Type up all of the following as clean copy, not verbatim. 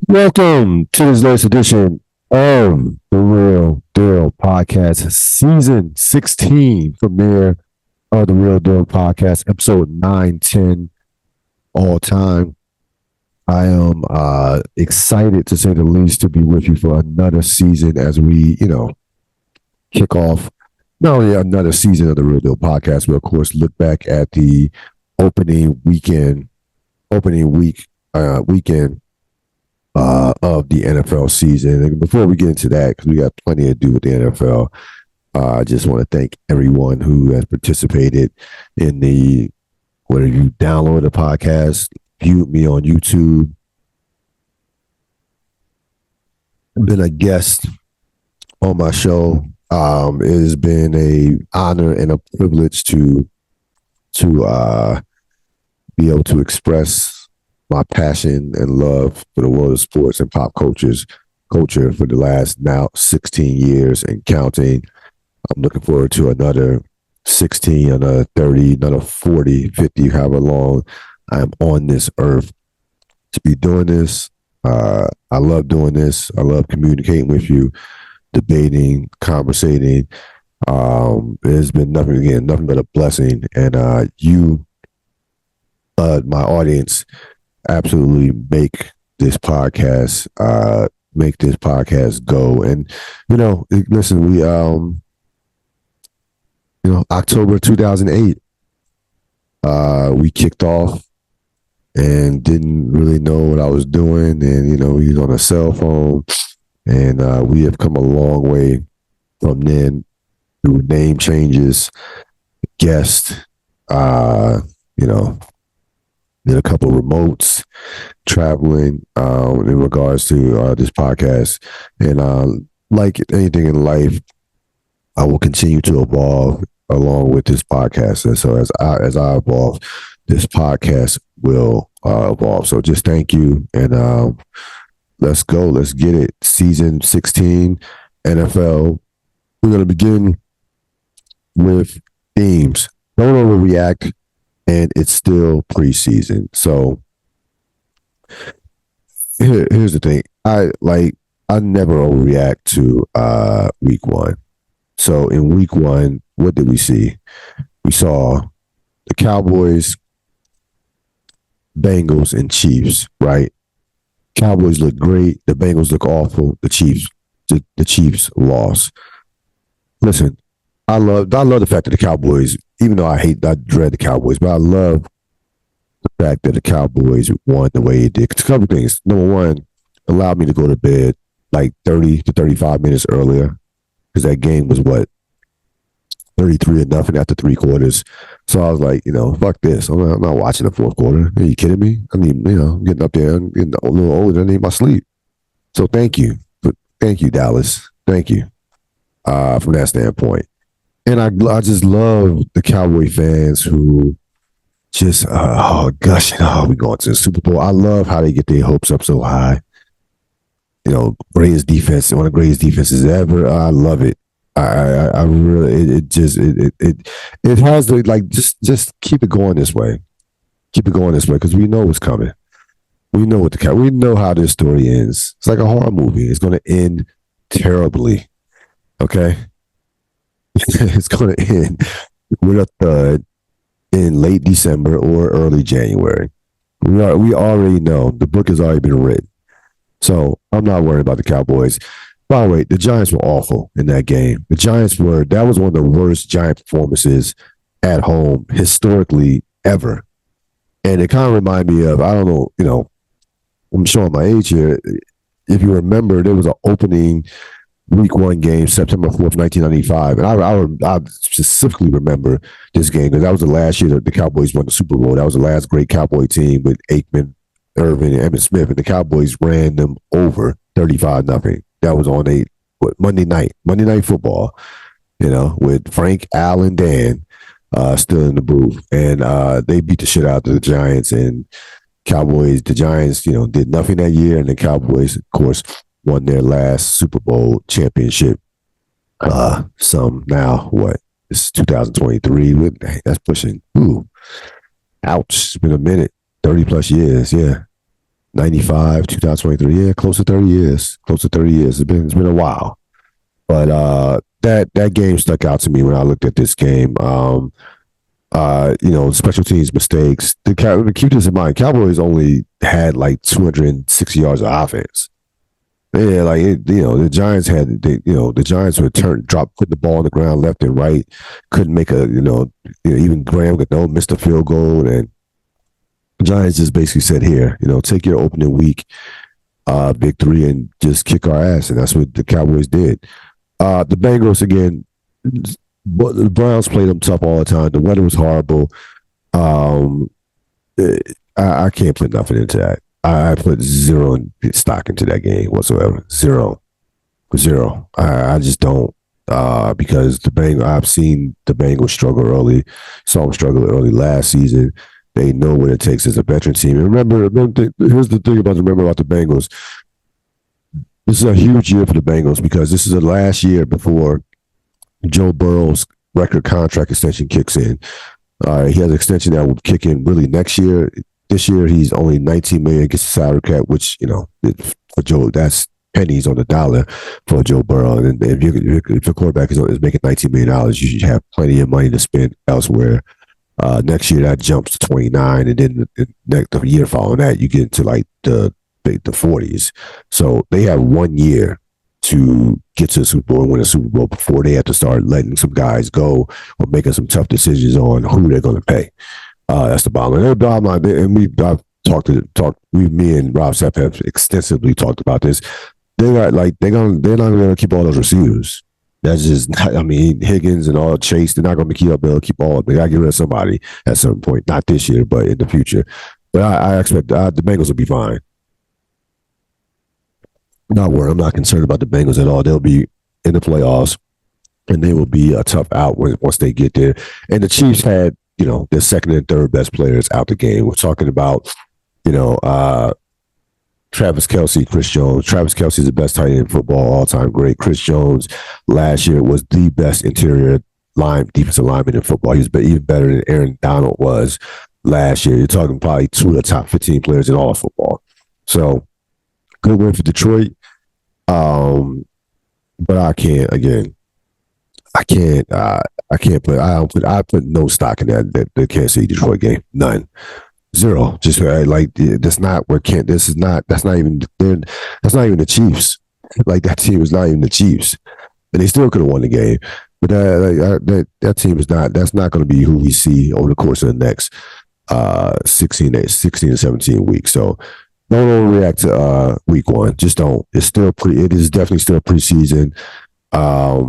Welcome to this latest edition of the Ril Dil podcast, season 16 premiere of the Ril Dil podcast, episode 910 all time. I am excited, to say the least, to be with you for another season as we, kick off not only another season of the Ril Dil podcast, but of course look back at the opening week of the NFL season. And before we get into that, because we got plenty to do with the NFL, I just want to thank everyone who has participated in whether you download the podcast, viewed me on YouTube, been a guest on my show. It has been an honor and a privilege to be able to express my passion and love for the world of sports and pop culture for the last now 16 years and counting. I'm looking forward to another 16, another 30, another 40, 50, however long I am on this earth to be doing this. I love doing this. I love communicating with you, debating, conversating. It has been nothing but a blessing. And you, my audience, absolutely make this podcast go. And listen, we October 2008 we kicked off and didn't really know what I was doing, and we was on a cell phone, and we have come a long way from then through name changes, guests, did a couple of remotes, traveling in regards to this podcast. And like anything in life, I will continue to evolve along with this podcast. And so as I evolve, this podcast will evolve. So just thank you. And let's go. Let's get it. Season 16, NFL. We're going to begin with themes. Don't overreact. And it's still preseason. So here's the thing. I never overreact to week one. So in week one, what did we see? We saw the Cowboys, Bengals, and Chiefs, right? Cowboys look great. The Bengals look awful. The Chiefs lost. Listen, I love the fact that the Cowboys, even though I dread the Cowboys, but I love the fact that the Cowboys won the way it did. It's a couple things. Number one, allowed me to go to bed like 30 to 35 minutes earlier, because that game was 33-0 after three quarters. So I was like, fuck this. I'm not watching the fourth quarter. Are you kidding me? I mean, I'm getting up there. I'm getting a little older. I need my sleep. So thank you. Thank you, Dallas. Thank you from that standpoint. And I just love the Cowboy fans who just, gushing, we're going to the Super Bowl. I love how they get their hopes up so high. Greatest defense, one of the greatest defenses ever. I love it. I really, it has to, just keep it going this way. Keep it going this way, because we know what's coming. We know we know how this story ends. It's like a horror movie. It's going to end terribly. Okay? It's going to end with a thud in late December or early January. We already know. The book has already been written. So I'm not worried about the Cowboys. By the way, the Giants were awful in that game. That was one of the worst Giant performances at home historically ever. And it kind of reminded me of, I don't know, I'm showing my age here. If you remember, there was an opening week one game, September 4th, 1995. And I specifically remember this game because that was the last year that the Cowboys won the Super Bowl. That was the last great Cowboy team with Aikman, Irvin, and Emmitt Smith. And the Cowboys ran them over 35-0. That was on Monday Night Football, with Frank, Al, and Dan still in the booth. And they beat the shit out of the Giants. And the Giants, did nothing that year. And the Cowboys, of course, won their last Super Bowl championship. It's 2023. That's pushing. Ouch. It's been a minute. 30 plus years. Yeah. 95, 2023. Yeah, close to 30 years. Close to 30 years. It's been a while. But that game stuck out to me when I looked at this game. Special teams mistakes. Keep this in mind. Cowboys only had like 260 yards of offense. Yeah, the Giants the Giants would put the ball on the ground left and right. Couldn't make even Graham Gano missed a field goal, and the Giants just basically said, "Here, take your opening week victory and just kick our ass," and that's what the Cowboys did. The Bengals again, but the Browns played them tough all the time. The weather was horrible. Um, I can't put nothing into that. I put zero stock into that game whatsoever. Zero. I just don't. Because I've seen the Bengals struggle early. Saw them struggle early last season. They know what it takes as a veteran team. And here's the thing about the Bengals. This is a huge year for the Bengals because this is the last year before Joe Burrow's record contract extension kicks in. He has an extension that will kick in really next year. This year, he's only $19 million against the salary cap, which, for Joe, that's pennies on the dollar for Joe Burrow. And if your quarterback is making $19 million, you should have plenty of money to spend elsewhere. Next year, that jumps to 29, and then the year following that, you get into like the 40s. So they have 1 year to get to the Super Bowl and win a Super Bowl before they have to start letting some guys go or making some tough decisions on who they're going to pay. That's the bottom line. The bottom line, and me and Rob Sepp have extensively talked about this. They're not going to keep all those receivers. That's just not, Higgins and all Chase, they're not going to keep all of them. They got to get rid of somebody at some point, not this year, but in the future. But I expect the Bengals will be fine. Not worried. I'm not concerned about the Bengals at all. They'll be in the playoffs, and they will be a tough out once they get there. And the Chiefs had, their second and third best players out the game. We're talking about, Travis Kelce, Chris Jones. Travis Kelce is the best tight end in football, all-time great. Chris Jones last year was the best interior defensive lineman in football. He was even better than Aaron Donald was last year. You're talking probably two of the top 15 players in all of football. So, good win for Detroit. But I can't put no stock in the Kansas City Detroit game. None. Zero. Just that's not even the Chiefs. Like, that team is not even the Chiefs. And they still could have won the game. But that team is not, that's not going to be who we see over the course of the next 16 to 17 weeks. So don't overreact to week one. Just don't. It is definitely still preseason. A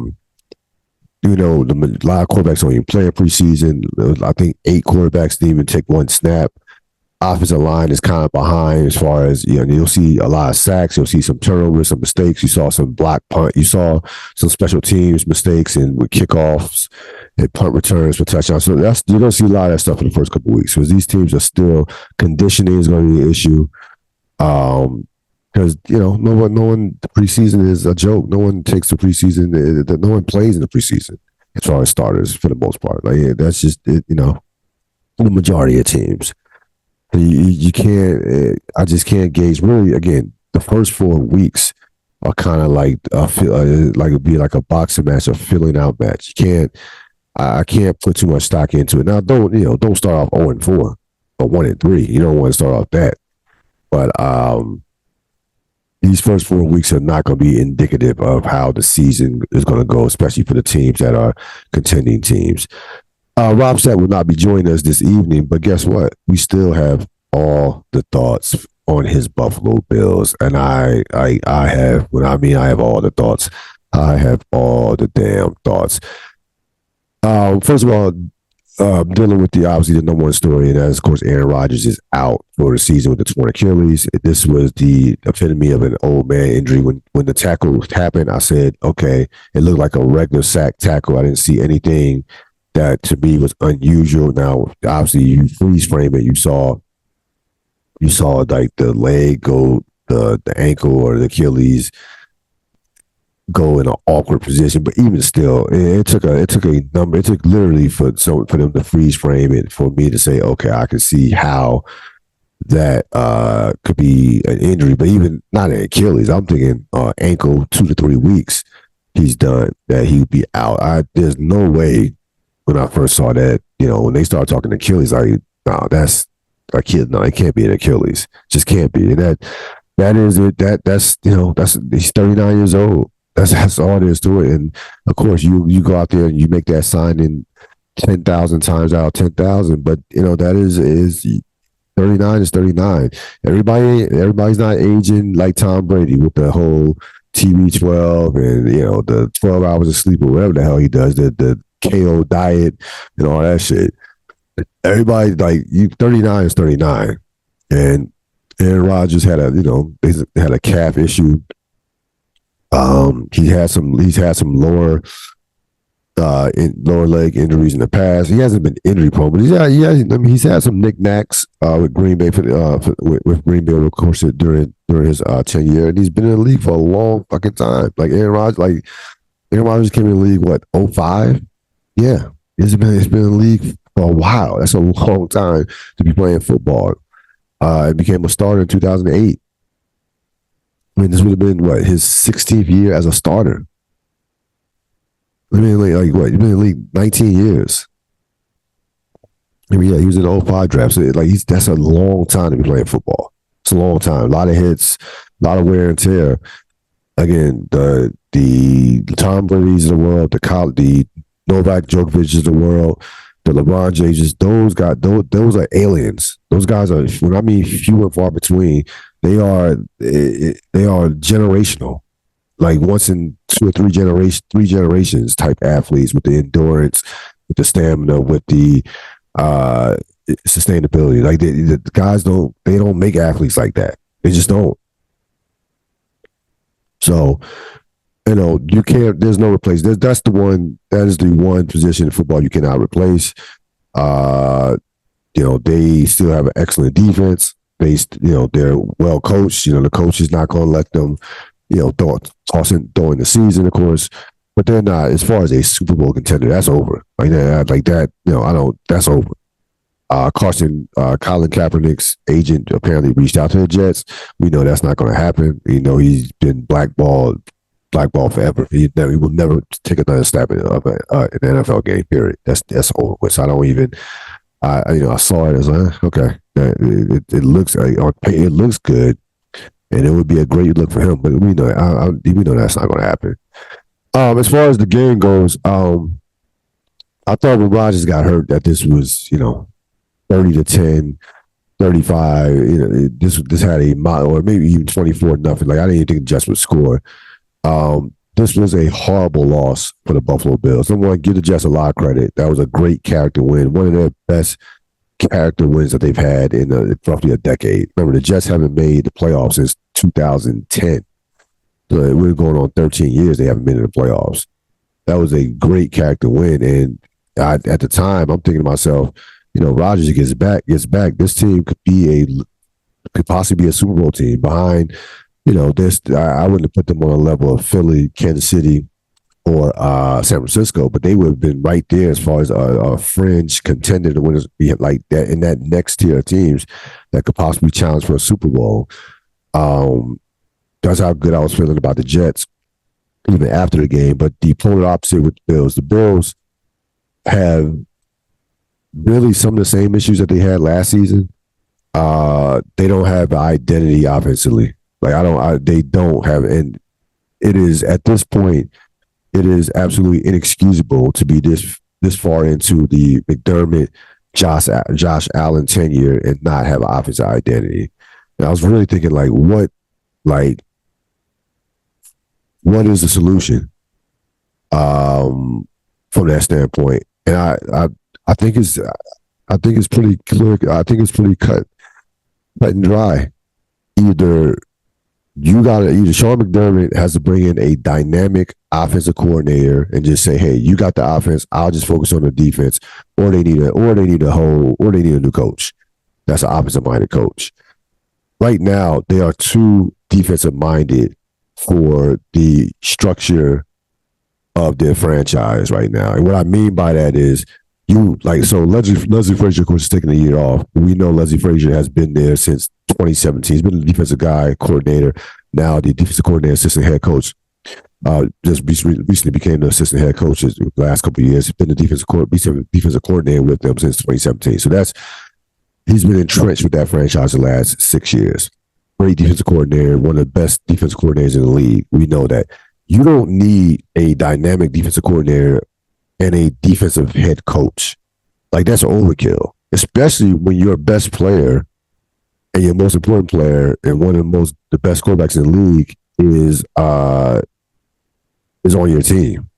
lot of quarterbacks don't even play in preseason. I think 8 quarterbacks didn't even take one snap. Offensive line is kind of behind as far as, you'll see a lot of sacks. You'll see some turnovers, some mistakes. You saw some block punt. You saw some special teams mistakes and with kickoffs and punt returns for touchdowns. So you're going to see a lot of that stuff in the first couple of weeks because these teams are still, conditioning is going to be an issue. Because no one the preseason is a joke. No one takes the preseason. No one plays in the preseason as far as starters for the most part. That's just it. The majority of teams. You can't. I just can't gauge. Really, again, the first 4 weeks are kind of like it'd be like a boxing match, a filling out match. You can't. I can't put too much stock into it. Now, don't start off 0-4 or 1-3. You don't want to start off that. But these first 4 weeks are not going to be indicative of how the season is going to go, especially for the teams that are contending teams. Rob Sapp will not be joining us this evening, but guess what? We still have all the thoughts on his Buffalo Bills, and I have all the thoughts. I have all the damn thoughts. First of all, dealing with obviously the number one story, and that is, of course, Aaron Rodgers is out for the season with the torn Achilles. This was the epitome of an old man injury. When the tackle happened, I said, okay, it looked like a regular sack tackle. I didn't see anything that to me was unusual. Now, obviously, you freeze frame it. You saw like the leg go, the ankle or the Achilles go in an awkward position. But even still, it took a number. It took literally for them to freeze frame it for me to say, okay, I can see how that could be an injury, but even not an Achilles. I'm thinking ankle 2 to 3 weeks. He's done that he would be out. There's no way when I first saw that, when they started talking Achilles, like, no, that's a kid. No, it can't be an Achilles. Just can't be. And that is it. That's he's 39 years old. That's all there is to it. And of course, you go out there and you make that sign in 10,000 times out of 10,000. But that is 39 is 39. Everybody's not aging like Tom Brady with the whole TB12 and the 12 hours of sleep or whatever the hell he does, the KO diet and all that shit. Everybody like you 39 is 39. And Aaron Rodgers had a calf issue. He's had some lower leg injuries in the past. He hasn't been injury prone, but he's had some knickknacks with Green Bay with Green Bay, of course, during his tenure, and he's been in the league for a long fucking time. Like Aaron Rodgers came in the league what 05? Yeah, it's been in the league for a while. That's a long time to be playing football. He became a starter in 2008. I mean, this would have been his 16th year as a starter. I mean, like what? You've been in the league 19 years. I mean, yeah, he was in the 05 draft. So, that's a long time to be playing football. It's a long time. A lot of hits, a lot of wear and tear. Again, the Tom Brady's of the world, the Novak Djokovic's of the world, the LeBron James, those are aliens. Those guys are, when I mean few and far between, they are generational. Like once in 2 or 3 generations type athletes with the endurance, with the stamina, with the sustainability. Like the guys don't make athletes like that. They just don't. So, you can't. There's no replace. That is the one position in football you cannot replace. They still have an excellent defense. They're well coached. The coach is not going to let them throwing the season, of course, but they're not, as far as a Super Bowl contender, that's over. That's over. Colin Kaepernick's agent apparently reached out to the Jets. We know that's not going to happen. He's been blackballed forever. He will never take another stab in an NFL game, period. That's over with. So I don't even, I saw it as okay. It looks it looks good. And it would be a great look for him, but we know that's not going to happen. As far as the game goes, I thought when Rodgers got hurt that this was 30-10, 35. This had a mile, or maybe even 24-0. Like I didn't even think the Jets would score. This was a horrible loss for the Buffalo Bills. I want to give the Jets a lot of credit. That was a great character win, one of their best character wins that they've had in roughly a decade. Remember, the Jets haven't made the playoffs since 2010. So we're going on 13 years. They haven't been in the playoffs. That was a great character win. And at the time, I'm thinking to myself, Rodgers gets back. This team could possibly be a Super Bowl team behind. This I wouldn't have put them on a level of Philly, Kansas City, or San Francisco, but they would have been right there as far as a fringe contender to win like that in that next tier of teams that could possibly challenge for a Super Bowl. That's how good I was feeling about the Jets even after the game. But the polar opposite with the Bills. The Bills have really some of the same issues that they had last season. They don't have identity offensively. They don't have, and it is at this point. It is absolutely inexcusable to be this far into the McDermott, Josh Allen tenure and not have an offensive identity. And I was really thinking, what is the solution from that standpoint? And I think it's pretty clear. I think it's pretty cut and dry. Either Sean McDermott has to bring in a dynamic offensive coordinator and just say, "Hey, you got the offense. I'll just focus on the defense." Or they need a new coach. That's an offensive minded coach. Right now, they are too defensive minded for the structure of their franchise right now. And what I mean by that is so Leslie Frazier, of course, is taking a year off. We know Leslie Frazier has been there since 2017. He's been the defensive guy, coordinator, now the defensive coordinator, assistant head coach. Just recently became the assistant head coach the last couple of years. He's been the defensive coordinator with them since 2017. So he's been entrenched with that franchise the last 6 years. Great defensive coordinator, one of the best defensive coordinators in the league. We know that. You don't need a dynamic defensive coordinator and a defensive head coach. Like, that's overkill, especially when your best player and your most important player and one of the best quarterbacks in the league is on your team.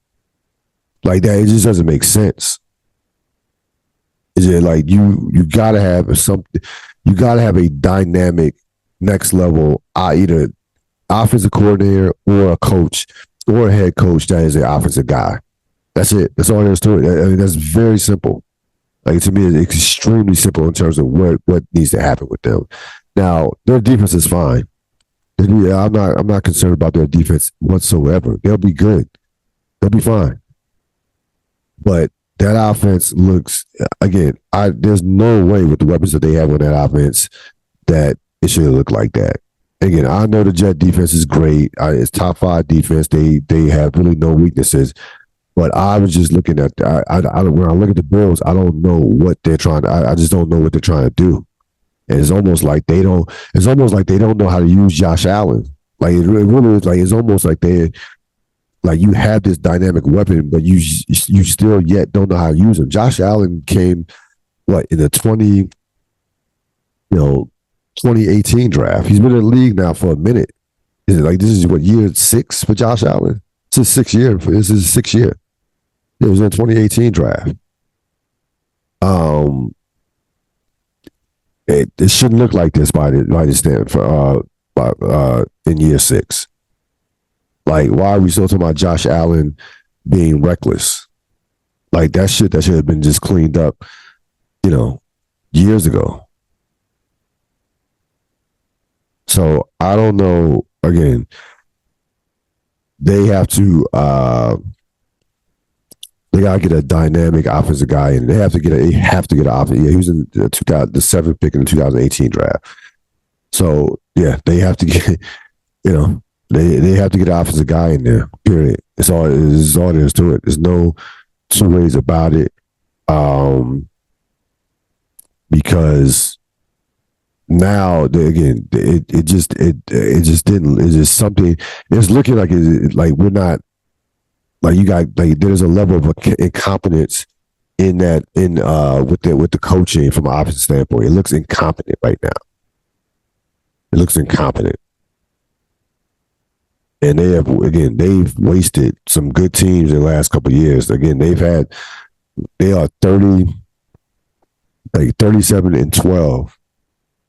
Like that, it just doesn't make sense. Is it like you gotta have something? You gotta have a dynamic next level, either offensive coordinator or a coach or a head coach that is an offensive guy. That's it. That's all there is to it. I mean, that's very simple. Like, to me, it's extremely simple in terms of what needs to happen with them. Now, their defense is fine. I'm not concerned about their defense whatsoever. They'll be good. They'll be fine. But that offense looks, again, there's no way with the weapons that they have on that offense that it should look like that. Again, I know the Jet defense is great. It's top 5 defense. They have really no weaknesses. But I was just looking at when I look at the Bills, I don't know what they're trying to. I just don't know what they're trying to do. And it's almost like they don't. It's almost like they don't know how to use Josh Allen. Like, it really is. Like, it's almost like you have this dynamic weapon, but you still yet don't know how to use him. Josh Allen came in the 2018 draft. He's been in the league now for a minute. Is it like this is year 6 for Josh Allen? It's his 6th year. This is his 6th year. It was in the 2018 draft. It shouldn't look like this by the stand for in year 6. Like, why are we still talking about Josh Allen being reckless? Like, that should have been just cleaned up, years ago. So I don't know. Again, they have to. They gotta get a dynamic offensive guy in. They have to get an offensive. Yeah, he was in the 7th pick in the 2018 draft. So yeah, they have to get. They have to get an offensive guy in there. Period. It's all there is to it. There's no two ways about it. Because now it just didn't. It's just something. It's looking like we're not. Like, you got, like, there's a level of incompetence with the coaching from an offensive standpoint. It looks incompetent right now. It looks incompetent. And they've wasted some good teams in the last couple of years. Again, they are 37-12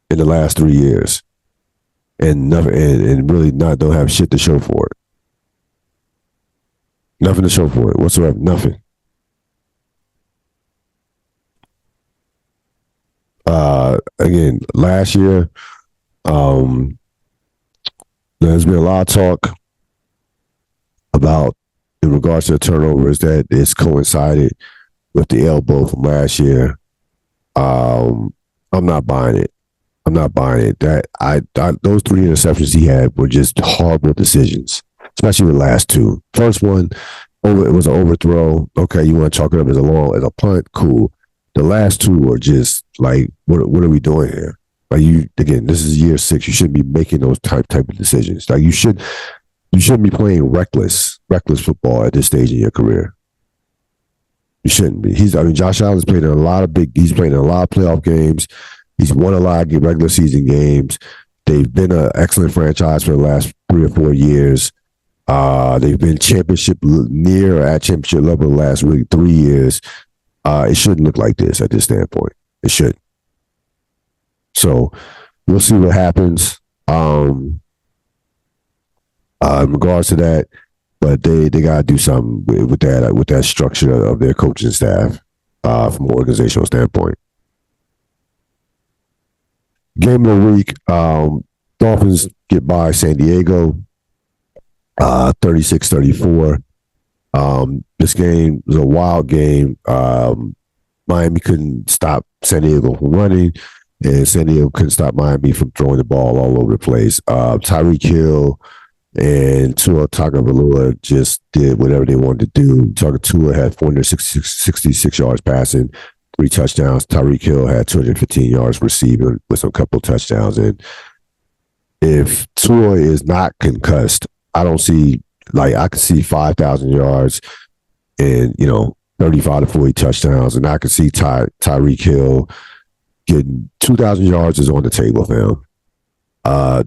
in the last 3 years, and really don't have shit to show for it. Nothing to show for it whatsoever. Nothing. Again, last year, there's been a lot of talk about, in regards to the turnovers, that it's coincided with the elbow from last year. I'm not buying it. That those 3 interceptions he had were just horrible decisions, especially the last 2. First one, it was an overthrow. Okay, you want to chalk it up as a punt, cool. The last 2 were just like, what are we doing here? Like, this is year 6. You shouldn't be making those type of decisions. Like, you shouldn't be playing reckless football at this stage in your career. You shouldn't be. Josh Allen's played in a lot of playoff games. He's won a lot of regular season games. They've been an excellent franchise for the last 3 or 4 years. They've been near or at championship level the last 3 years. It shouldn't look like this at this standpoint. It should. So we'll see what happens in regards to that. But they gotta do something with that structure of their coaching staff from an organizational standpoint. Game of the week, Dolphins get by San Diego. 36-34. This game was a wild game. Miami couldn't stop San Diego from running, and San Diego couldn't stop Miami from throwing the ball all over the place. Tyreek Hill and Tua Tagovailoa just did whatever they wanted to do. Tua had 466 yards passing, 3 touchdowns. Tyreek Hill had 215 yards receiving with a couple touchdowns. And if Tua is not concussed, I don't see, like, I could see 5,000 yards and, 35 to 40 touchdowns. And I could see Tyreek Hill getting 2,000 yards is on the table, fam.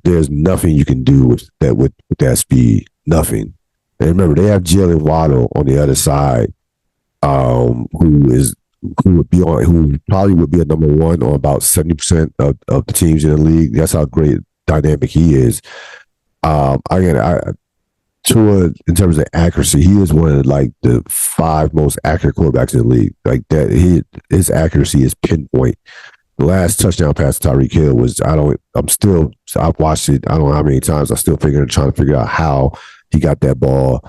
There's nothing you can do with that speed. Nothing. And remember, they have Jalen Waddle on the other side, who probably would be a number one on about 70% of the teams in the league. That's how great dynamic he is. Tua, in terms of accuracy, he is one of the 5 most accurate quarterbacks in the league. Like that, his accuracy is pinpoint. The last touchdown pass to Tyreek Hill was, I've watched it, I don't know how many times. I'm still trying to figure out how he got that ball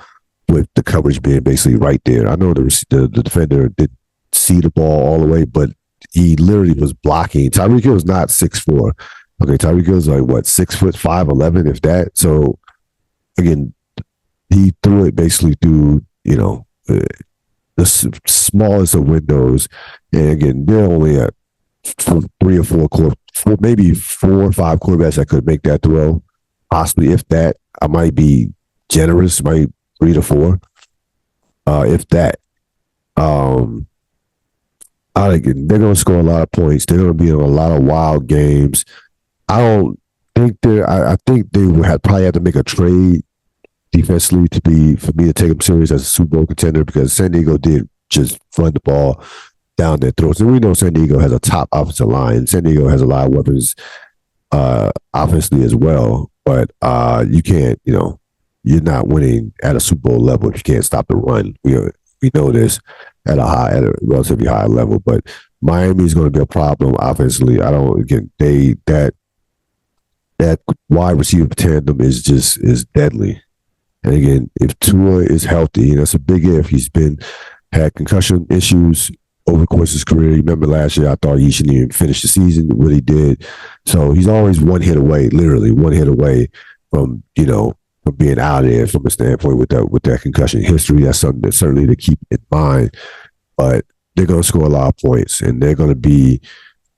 with the coverage being basically right there. I know the defender didn't see the ball all the way, but he literally was blocking. Tyreek Hill is not 6'4". Okay, Tyreek Hill is like, what, 6'5", 11, if that. So, again, he threw it basically through, the smallest of windows. And again, they're only at 3 or 4, maybe 4 or 5 quarterbacks that could make that throw. Possibly, if that. I might be generous, might 3 to 4, if that. They're going to score a lot of points. They're going to be in a lot of wild games. I don't think I think they would probably have to make a trade defensively for me to take them serious as a Super Bowl contender, because San Diego did just run the ball down their throats. And we know San Diego has a top offensive line. San Diego has a lot of weapons offensively as well. But you can't, you're not winning at a Super Bowl level if you can't stop the run. We know this at a relatively high level. But Miami is going to be a problem offensively. That wide receiver tandem is deadly. And again, if Tua is healthy, and that's a big if, he's had concussion issues over the course of his career. You remember last year, I thought he shouldn't even finish the season, what he did. So he's always one hit away, literally one hit away from being out of there from a standpoint with that concussion history. That's something that certainly to keep in mind. But they're going to score a lot of points, and they're going to be,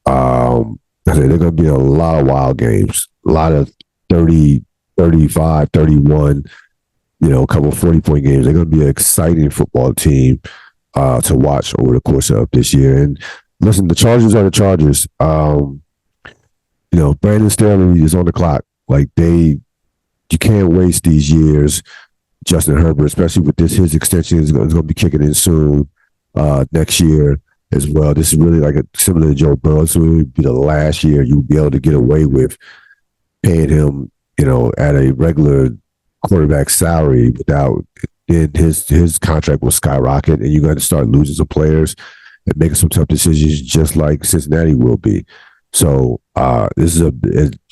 they're going to be a lot of wild games, a lot of 30, 35, 31, a couple of 40-point games. They're going to be an exciting football team to watch over the course of this year. And listen, the Chargers are the Chargers. Brandon Staley is on the clock. Like, you can't waste these years. Justin Herbert, especially with his extension is going to be kicking in soon next year as well. This is really similar to Joe Burrow. This will be the last year you'll be able to get away with paying him, at a regular quarterback salary without. Then his contract will skyrocket, and you're going to start losing some players and making some tough decisions, just like Cincinnati will be. So this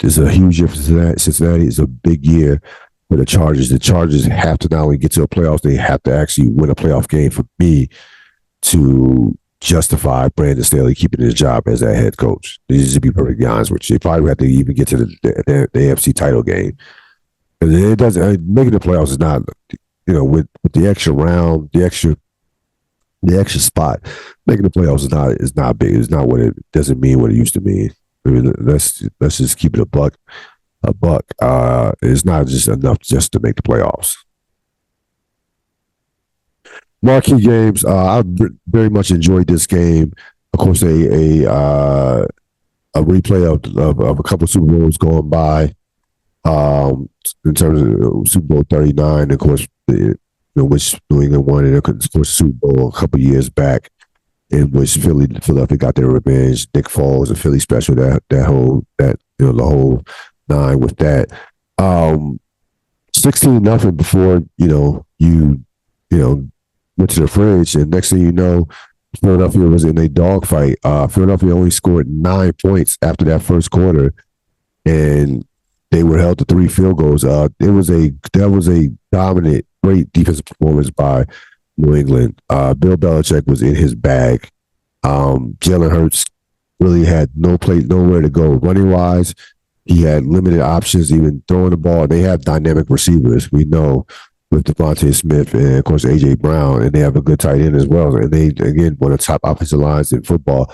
is a huge year for Cincinnati. It's a big year for the Chargers. The Chargers have to not only get to the playoffs, they have to actually win a playoff game for me to justify Brandon Staley keeping his job as that head coach. This is to be perfectly honest with you. They probably have to even get to the AFC title game. It doesn't making the playoffs is not. With the extra round, the extra spot, making the playoffs is not big. It's not what it doesn't mean what it used to mean. I mean, let's just keep it a buck. It's not just enough just to make the playoffs. Marquee games. I very much enjoyed this game. Of course, a replay of a couple of Super Bowls going by. In terms of Super Bowl 39, of course, which New England won, and of course Super Bowl a couple years back, in which Philadelphia got their revenge. Nick Foles and Philly special, the whole nine with that. 16-0 before you went to the fridge, and next thing you know, Philadelphia was in a dogfight. Philadelphia only scored 9 points after that first quarter, and They were held to 3 field goals. That was a dominant, great defensive performance by New England. Bill Belichick was in his bag. Jalen Hurts really had nowhere to go running wise. He had limited options, even throwing the ball. They have dynamic receivers. We know with Devontae Smith and of course AJ Brown, and they have a good tight end as well. And they again one of the top offensive lines in football.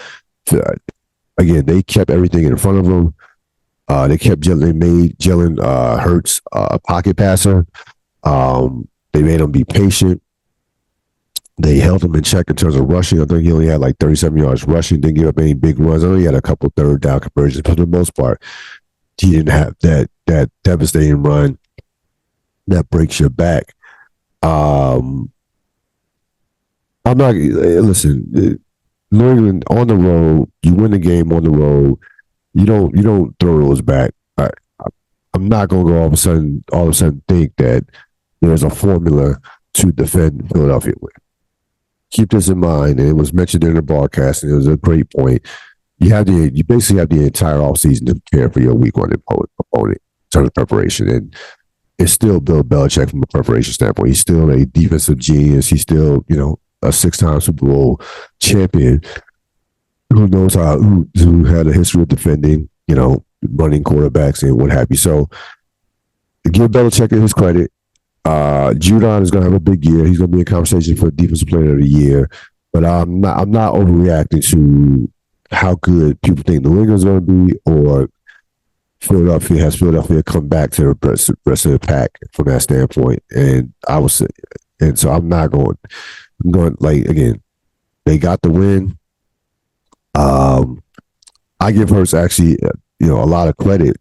Again, they kept everything in front of them. They made Jalen Hurts a pocket passer. They made him be patient. They held him in check in terms of rushing. I think he only had like 37 yards rushing, didn't give up any big runs. I know he had a couple third down conversions, but for the most part, he didn't have that devastating run that breaks your back. I'm not listen. New England on the road, you win the game on the road. You don't throw those back. I'm not gonna go all of a sudden think that there's a formula to defend Philadelphia with. Keep this in mind, and it was mentioned in the broadcast, and it was a great point. You basically have the entire offseason to prepare for your week one opponent in terms of preparation. And it's still Bill Belichick from a preparation standpoint. He's still a defensive genius. He's still, a 6-time Super Bowl champion who knows who had a history of defending, running quarterbacks and what have you. So give Belichick his credit. Judon is going to have a big year. He's going to be in conversation for Defensive Player of the Year. But I'm not overreacting to how good people think New England's going to be, or Philadelphia come back to the rest of the pack from that standpoint. And so I'm not going. I'm going like again. They got the win. I give Hurts actually, a lot of credit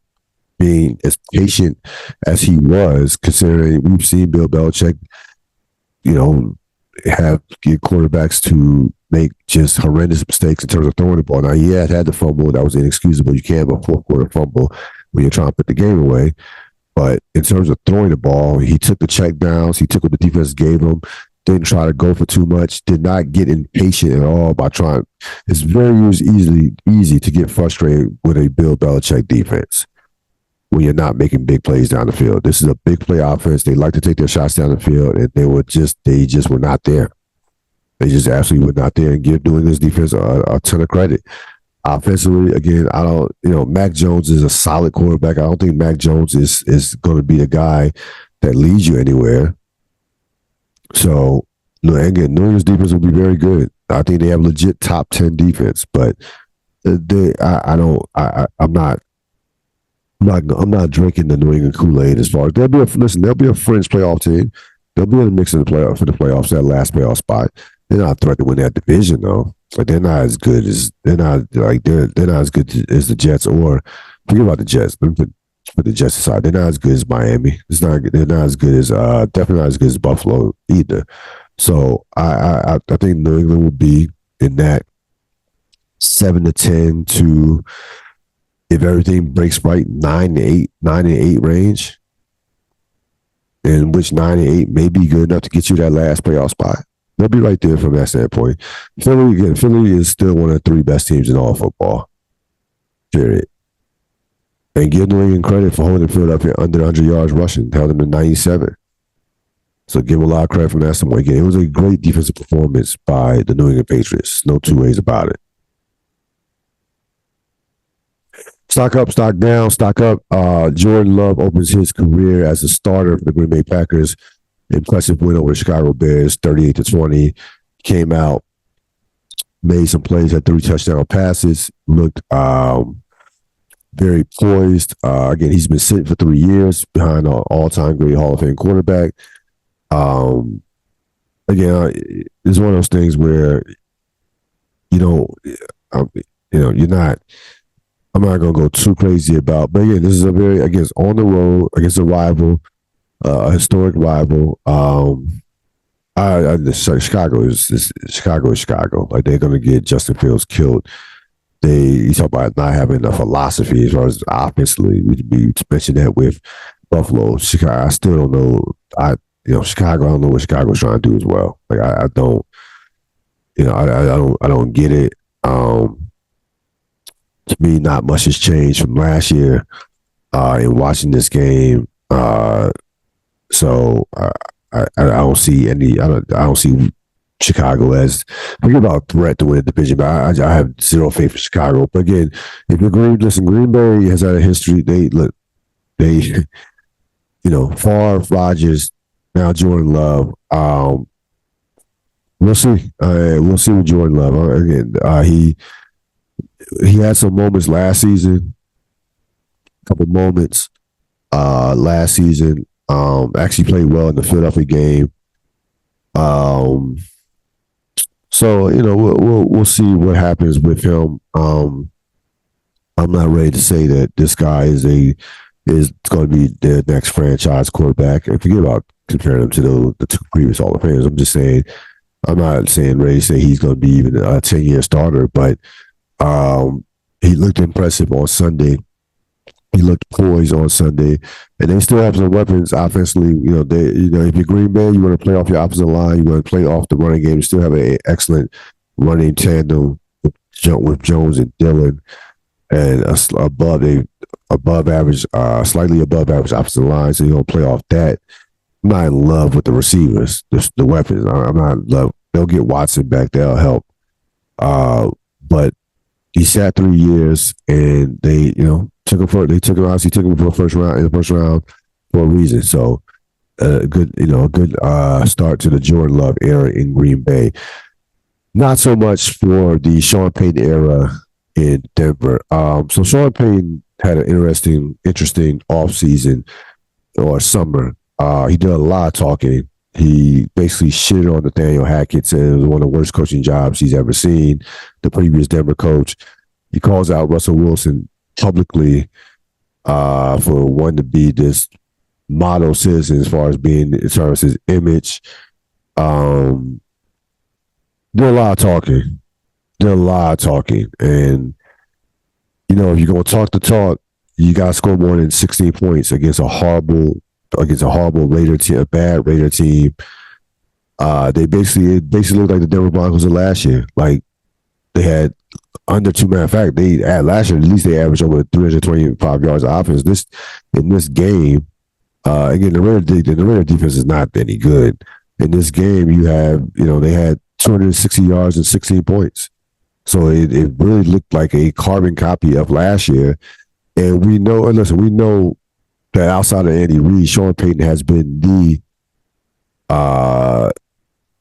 being as patient as he was, considering we've seen Bill Belichick, get quarterbacks to make just horrendous mistakes in terms of throwing the ball. Now, he had the fumble. That was inexcusable. You can't have a fourth quarter fumble when you're trying to put the game away. But in terms of throwing the ball, he took the check downs. He took what the defense gave him. Didn't try to go for too much. Did not get impatient at all by trying. It's very easy to get frustrated with a Bill Belichick defense when you're not making big plays down the field. This is a big play offense. They like to take their shots down the field, and they just were not there. They just absolutely were not there, and give New England's defense a ton of credit. Offensively, again, Mac Jones is a solid quarterback. I don't think Mac Jones is going to be the guy that leads you anywhere. So, again, New England's defense will be very good. I think they have legit top 10 defense, but I'm not drinking the New England Kool-Aid as far as they'll be a fringe playoff team. They'll be in the mix in the playoff for the playoffs, that last playoff spot. They're not a threat to win that division though. Like they're not as good as the Jets, or forget about the Jets. Let me put the Jets aside. They're not as good as Miami. They're not as good as definitely not as good as Buffalo either. So I think New England will be in that 7-10 to, if everything breaks right, 9-8 range, in which 9-8 may be good enough to get you that last playoff spot. They'll be right there from that standpoint. Philly is still one of the 3 best teams in all football. Period. And give New England credit for holding Philadelphia under 100 yards rushing, held them to 97. So give them a lot of credit from that standpoint. Again, it was a great defensive performance by the New England Patriots. No two ways about it. Stock up, stock down, stock up. Jordan Love opens his career as a starter for the Green Bay Packers. Impressive win over the Chicago Bears, 38-20. Came out, made some plays, had 3 touchdown passes, looked very poised. Again, he's been sitting for 3 years behind an all-time great Hall of Fame quarterback. Again, it's one of those things where, you're not. I'm not going to go too crazy about, but again, this is on the road against a rival, a historic rival. Chicago is Chicago. Like, they're going to get Justin Fields killed. You talk about not having enough philosophy as far as offensively. We mentioned that with Buffalo. Chicago, I still don't know. Chicago, I don't know what Chicago's trying to do as well. Like, I don't, I don't get it. To me, not much has changed from last year. in watching this game. So I don't see I don't see Chicago as forget about threat to win the division, but I have zero faith in Chicago. But again, if you're Green Bay has had a history. They Favre, Rodgers, now Jordan Love. We'll see. We'll see with Jordan Love. Again, he had some moments last season, a couple moments last season. Actually played well in the Philadelphia game. Um, so we'll see what happens with him. I'm not ready to say that this guy is going to be the next franchise quarterback. And forget about comparing him to the two previous Hall of Famers. I'm not saying ready to say he's going to be even a 10-year starter, but he looked impressive on Sunday. He looked poised on Sunday, and they still have some weapons offensively. If you're Green Bay, you want to play off your opposite line, you want to play off the running game. You still have an excellent running tandem with Jones and Dillon, and above average, slightly above average opposite line. So you don't play off that. I'm not in love with the receivers, the weapons. I'm not in love. They'll get Watson back. That'll help. But he sat 3 years, and they took him for the first round for a reason. So a good start to the Jordan Love era in Green Bay. Not so much for the Sean Payton era in Denver. So Sean Payton had an interesting offseason or summer. He did a lot of talking. He basically shitted on Nathaniel Hackett, said it was one of the worst coaching jobs he's ever seen, the previous Denver coach. He calls out Russell Wilson publicly for wanting to be this model citizen as far as his image. Did a lot of talking. And, if you're going to talk the talk, you got to score more than 16 points against a horrible Raider team, a bad Raider team. It basically looked like the Denver Broncos of last year. Like they had matter of fact, they had last year at least they averaged over 325 yards of offense. In this game, again the Raider defense is not any good. In this game, they had 260 yards and 16 points. So it really looked like a carbon copy of last year. And we know that outside of Andy Reid, Sean Payton has been the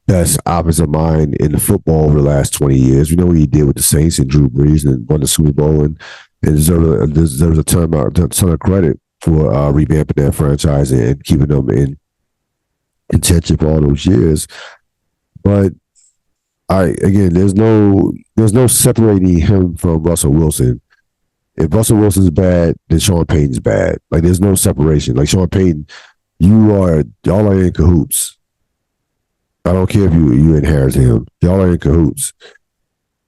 best offensive mind in the football over the last 20 years. We know what he did with the Saints and Drew Brees and won the Super Bowl and deserves a ton of credit for revamping that franchise and keeping them in contention for all those years. But there's no separating him from Russell Wilson. If Russell Wilson's bad, then Sean Payton's bad. Like there's no separation. Like Sean Payton, y'all are in cahoots. I don't care if you inherit him. Y'all are in cahoots.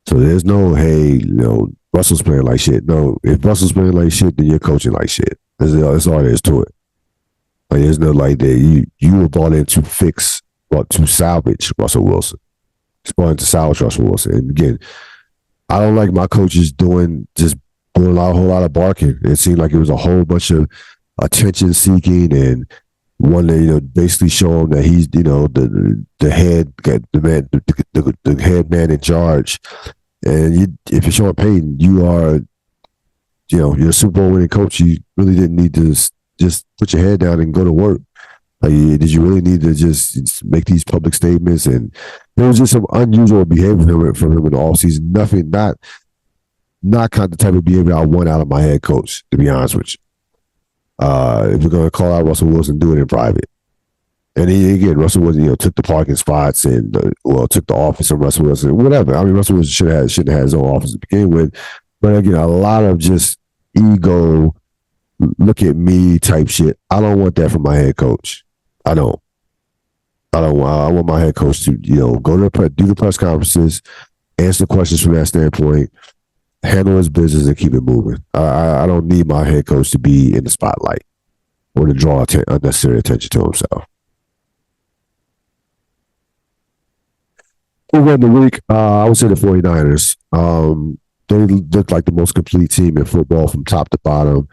So there's no, hey, Russell's playing like shit. No, if Russell's playing like shit, then you're coaching like shit. That's all there is to it. Like there's no like that. You were brought in to salvage Russell Wilson. It's brought in to salvage Russell Wilson. And again, I don't like my coaches doing a whole lot of barking. It seemed like it was a whole bunch of attention seeking and one to basically show him that he's the head man in charge. And if you're Sean Payton, you are you're a Super Bowl winning coach. You really didn't need to just put your head down and go to work. Like, did you really need to just make these public statements? And there was just some unusual behavior from him in the offseason. Nothing, not kind of the type of behavior I want out of my head coach, to be honest with you. If we're going to call out Russell Wilson, do it in private. And Russell Wilson, took the parking spots and took the office of Russell Wilson, whatever. I mean, Russell Wilson shouldn't have had his own office to begin with. But again, a lot of just ego, look at me type shit. I don't want that from my head coach. I don't. I want my head coach to go to do the press conferences, answer questions from that standpoint, handle his business, and keep it moving. I don't need my head coach to be in the spotlight or to draw unnecessary attention to himself. Who won the week? I would say the 49ers. They looked like the most complete team in football from top to bottom.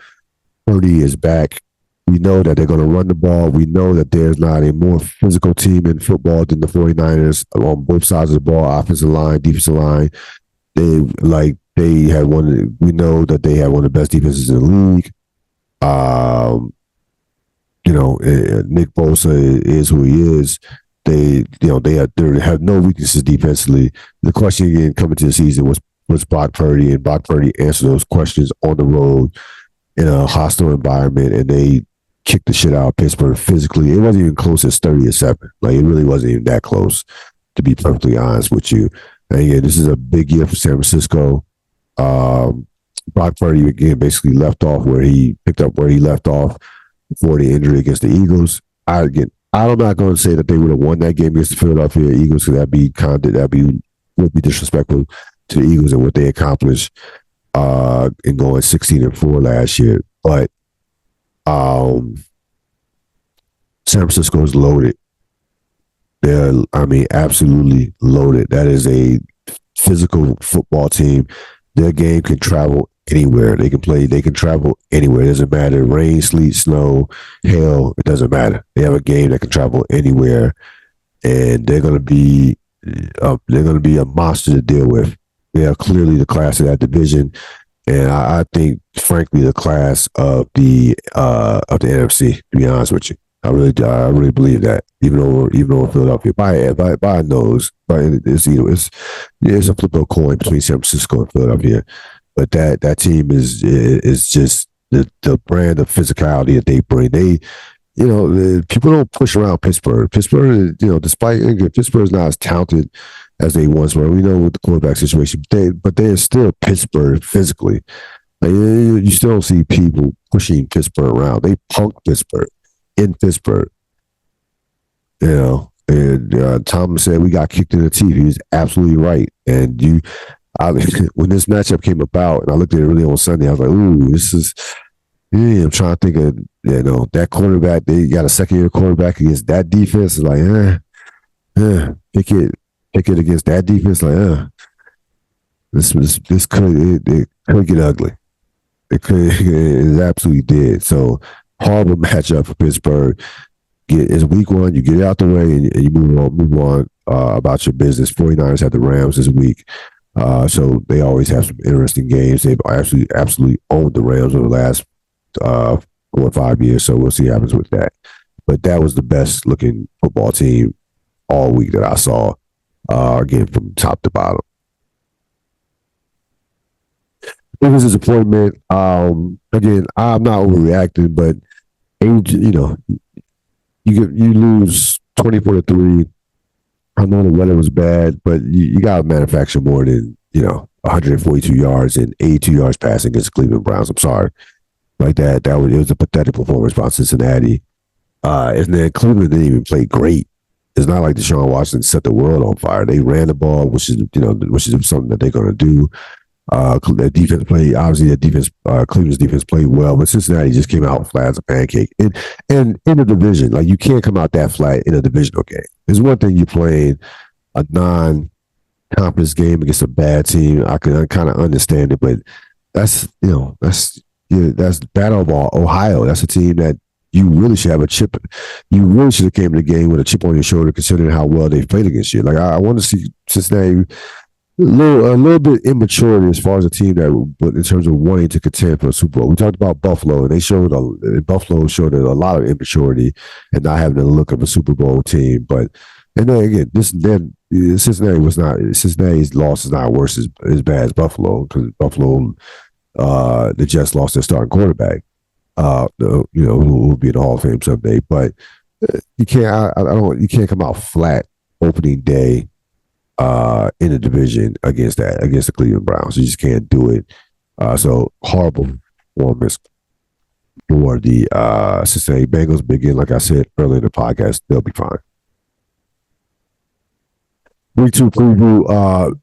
Purdy is back. We know that they're going to run the ball. We know that there's not a more physical team in football than the 49ers on both sides of the ball, offensive line, defensive line. They had one. We know that they have one of the best defenses in the league. Um, Nick Bosa is who he is. They have no weaknesses defensively. The question again coming to the season was Brock Purdy, and Brock Purdy answered those questions on the road in a hostile environment, and they kicked the shit out of Pittsburgh physically. It wasn't even close as 30-7. Like, it really wasn't even that close, to be perfectly honest with you. And yeah, this is a big year for San Francisco. Brock Purdy again basically left off where he picked up where he left off before the injury against the Eagles. I'm not going to say that they would have won that game against the Philadelphia Eagles, because would be disrespectful to the Eagles and what they accomplished in going 16-4 last year. But San Francisco is loaded. They're, absolutely loaded. That is a physical football team. Their game can travel anywhere. They can travel anywhere. It doesn't matter. Rain, sleet, snow, hail, it doesn't matter. They have a game that can travel anywhere, and they're going to be a monster to deal with. They are clearly the class of that division, and I think, frankly, the class of the NFC. To be honest with you, I really believe that. Even though Philadelphia by a nose, but it's a flip of a coin between San Francisco and Philadelphia. But that team is just the brand of physicality that they bring. People don't push around Pittsburgh. Pittsburgh, despite Pittsburgh's not as talented as they once were. We know with the quarterback situation, but they're still Pittsburgh physically. Like, you still don't see people pushing Pittsburgh around. They punk Pittsburgh in Pittsburgh. And Thomas said we got kicked in the teeth. He was absolutely right. And when this matchup came about, and I looked at it really on Sunday, I was like, "Ooh, this is." Yeah, I'm trying to think of that quarterback. They got a second-year quarterback against that defense. It's like, pick it against that defense. Like, this could get ugly. It absolutely did. So, horrible matchup for Pittsburgh. It's week one. You get it out the way, and you move on about your business. 49ers had the Rams this week. So they always have some interesting games. They've absolutely owned the Rams over the last 4 or 5 years. So we'll see what happens with that. But that was the best looking football team all week that I saw, again, from top to bottom. It was a disappointment. Again, I'm not overreacting, but you lose 24-3. I know the weather was bad, but you got to manufacture more than 142 yards and 82 yards passing against the Cleveland Browns. I'm sorry, like that. It was a pathetic performance by Cincinnati, and then Cleveland didn't even play great. It's not like Deshaun Watson set the world on fire. They ran the ball, which is something that they're going to do. Their defense played, obviously, Cleveland's defense played well, but Cincinnati just came out flat as a pancake. And in a division, like, you can't come out that flat in a divisional game. There's one thing you playing a non-conference game against a bad team. I can kind of understand it, but that's Battle of Ohio. That's a team that you really should have a chip. You really should have came to the game with a chip on your shoulder, considering how well they've played against you. Like, I want to see Cincinnati a little bit immature as far as a team but in terms of wanting to contend for a Super Bowl. We talked about Buffalo, and Buffalo showed a lot of immaturity and not having the look of a Super Bowl team. And then again, Cincinnati's loss is not worse as bad as Buffalo, because Buffalo, the Jets lost their starting quarterback, who will be in the Hall of Fame someday. But you can't come out flat opening day in the division against the Cleveland Browns. You just can't do it. So horrible performance for the Cincinnati Bengals. But again, like I said earlier in the podcast, they'll be fine. Week 2 preview.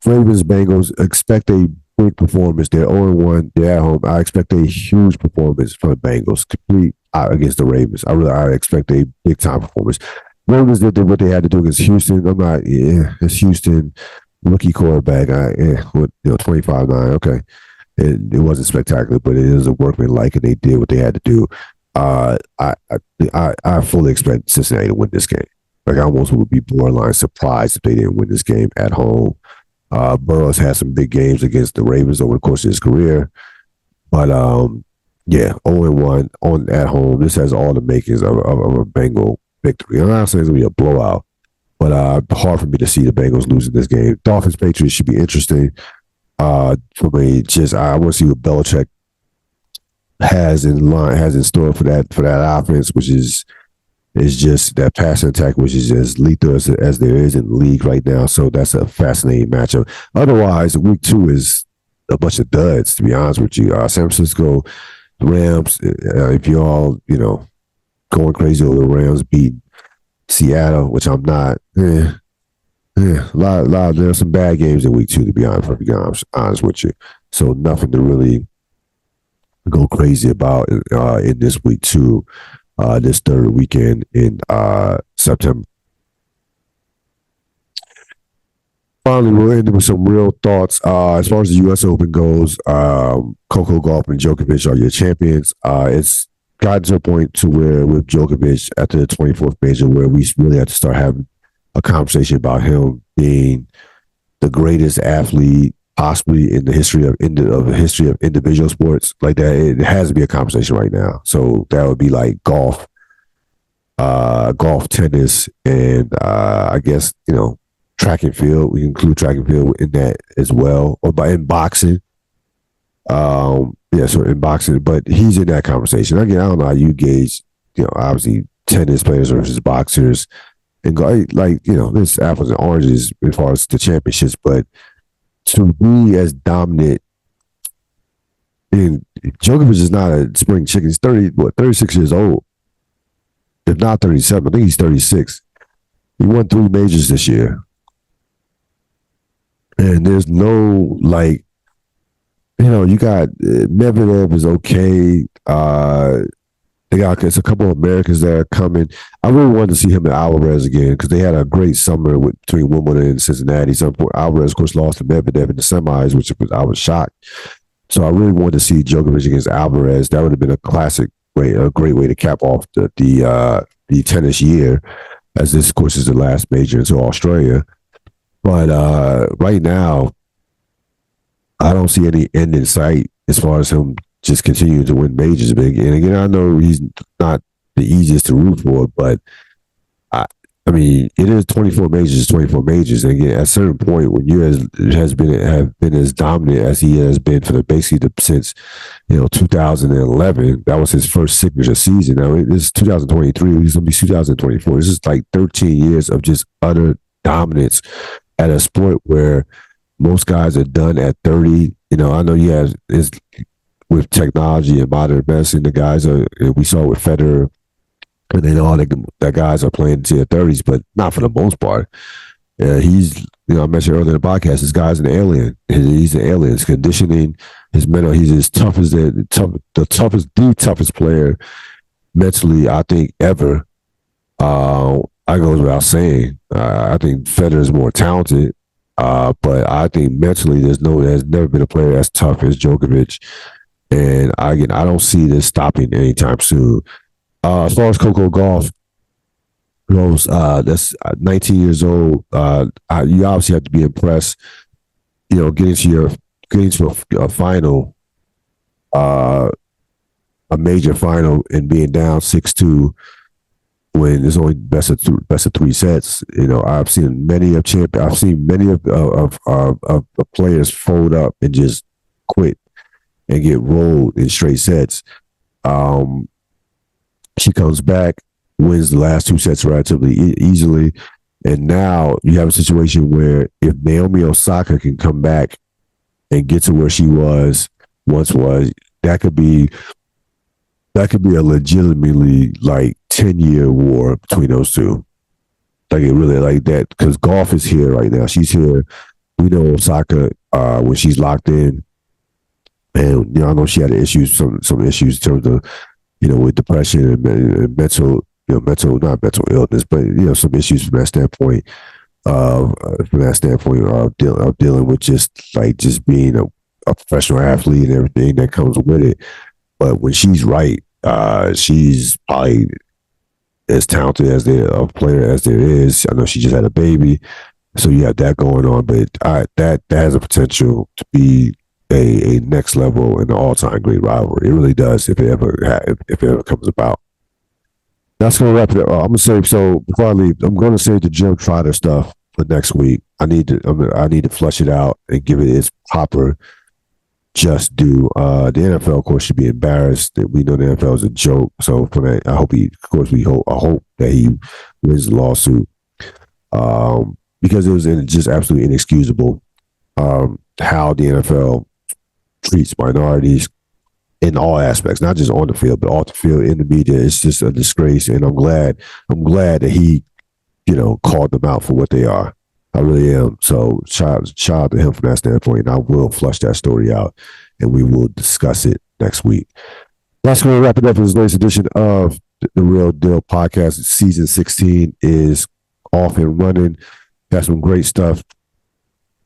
Ravens Bengals, expect a big performance. They're 0-1. They're at home. I expect a huge performance from the Bengals, complete against the Ravens. I expect a big time performance. Ravens did what they had to do against Houston. It's Houston, rookie quarterback. 25-9. Okay. it wasn't spectacular, but it is a workmanlike, and they did what they had to do. I fully expect Cincinnati to win this game. Like I almost would be borderline surprised if they didn't win this game at home. Burrow's had some big games against the Ravens over the course of his career, but yeah, 0-1 on at home. This has all the makings of a Bengal victory. I'm not saying it's gonna be a blowout, but hard for me to see the Bengals losing this game. Dolphins Patriots should be interesting. For me, just I want to see what Belichick has in store for that offense, which is just that passing attack, which is as lethal as there is in the league right now. So that's a fascinating matchup. Otherwise, week 2 is a bunch of duds, to be honest with you. San Francisco Rams, if you're all, going crazy over the Rams beat Seattle, which I'm not. A lot. There's some bad games in week 2, to be honest with you. So nothing to really go crazy about in this week 2, this third weekend in September. Finally, we'll end with some real thoughts. As far as the U.S. Open goes, Coco Gauff and Djokovic are your champions. It's gotten to a point to where with Djokovic after the 24th major, where we really have to start having a conversation about him being the greatest athlete possibly in the history of individual sports like that. It has to be a conversation right now. So that would be like golf, tennis, and I guess track and field. We include track and field in that as well, or in boxing. So in boxing, but he's in that conversation. Again, I don't know how you gauge, obviously tennis players versus boxers, and go there's apples and oranges as far as the championships, but to be as dominant, and Djokovic is not a spring chicken. He's 36 years old, if not 37. I think he's 36. He won 3 majors this year. And there's no, you got Medvedev is okay. It's a couple of Americans that are coming. I really wanted to see him and Alvarez again because they had a great summer between Wimbledon and Cincinnati. So Alvarez, of course, lost to Medvedev in the semis, which I was shocked. So I really wanted to see Djokovic against Alvarez. That would have been a great way to cap off the tennis year, as this, of course, is the last major into Australia. But right now, I don't see any end in sight as far as him just continuing to win majors. And again, I know he's not the easiest to root for, but it is 24 majors, 24 majors. And again, at a certain point, when you have been as dominant as he has been since 2011, that was his first signature season. Now this is 2023. He's gonna be 2024. This is like 13 years of just utter dominance at a sport where most guys are done at 30. I know it's with technology and modern medicine, the guys we saw with Federer, and then all the guys are playing into their 30s, but not for the most part. He's, I mentioned earlier in the podcast, this guy's an alien. He's an alien. His conditioning, his mental, he's as tough as the toughest player mentally, I think, ever. I goes without saying. I think Federer is more talented, but I think mentally, there's never been a player as tough as Djokovic. And I don't see this stopping anytime soon. As far as Coco Gauff goes, that's 19 years old. You obviously have to be impressed. Getting to a final, a major final, and being down 6-2 when there's only best of 3 sets. I've seen many of players fold up and just quit and get rolled in straight sets. She comes back, wins the last 2 sets relatively easily, and now you have a situation where if Naomi Osaka can come back and get to where she once was, that could be a legitimately 10-year war between those two. It really like that, because Gauff is here right now. She's here. We know Osaka when she's locked in. And I know she had some issues in terms of, with depression and mental, not mental illness, but some issues from that standpoint of dealing with just being a professional athlete and everything that comes with it. But when she's right, she's probably as talented as there a player as there is. I know she just had a baby, so you have that going on. But that has a potential to be a next level and an all time great rivalry. It really does if it ever comes about. That's gonna wrap it up. I'm gonna save. So before I leave, I'm gonna save the Jim Trotter stuff for next week. I need to flush it out and give it its proper just due. The NFL, of course, should be embarrassed. We know the NFL is a joke. So for that, I hope that he wins the lawsuit. Because it was just absolutely inexcusable. How the NFL treats minorities in all aspects, not just on the field, but off the field, in the media. It's just a disgrace. And I'm glad that he, called them out for what they are. I really am. So shout out to him from that standpoint. And I will flush that story out and we will discuss it next week. That's going to wrap it up for this latest edition of the Real Deal podcast. Season 16 is off and running. Got some great stuff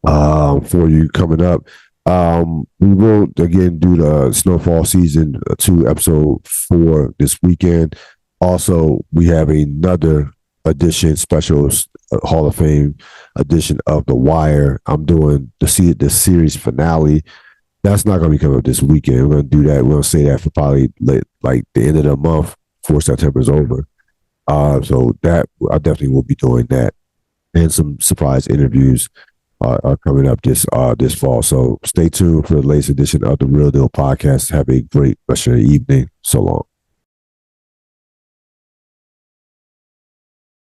for you coming up. We will again do the Snowfall season 2, episode 4 this weekend. Also, we have another edition, special Hall of Fame edition of The Wire. I'm doing the series finale. That's not going to be coming up this weekend. We're going to do that. We're going to say that for probably like the end of the month before September is over. So that I definitely will be doing that, and some surprise interviews are coming up this fall. So stay tuned for the latest edition of the Real Deal podcast. Have a great rest of the evening. So long.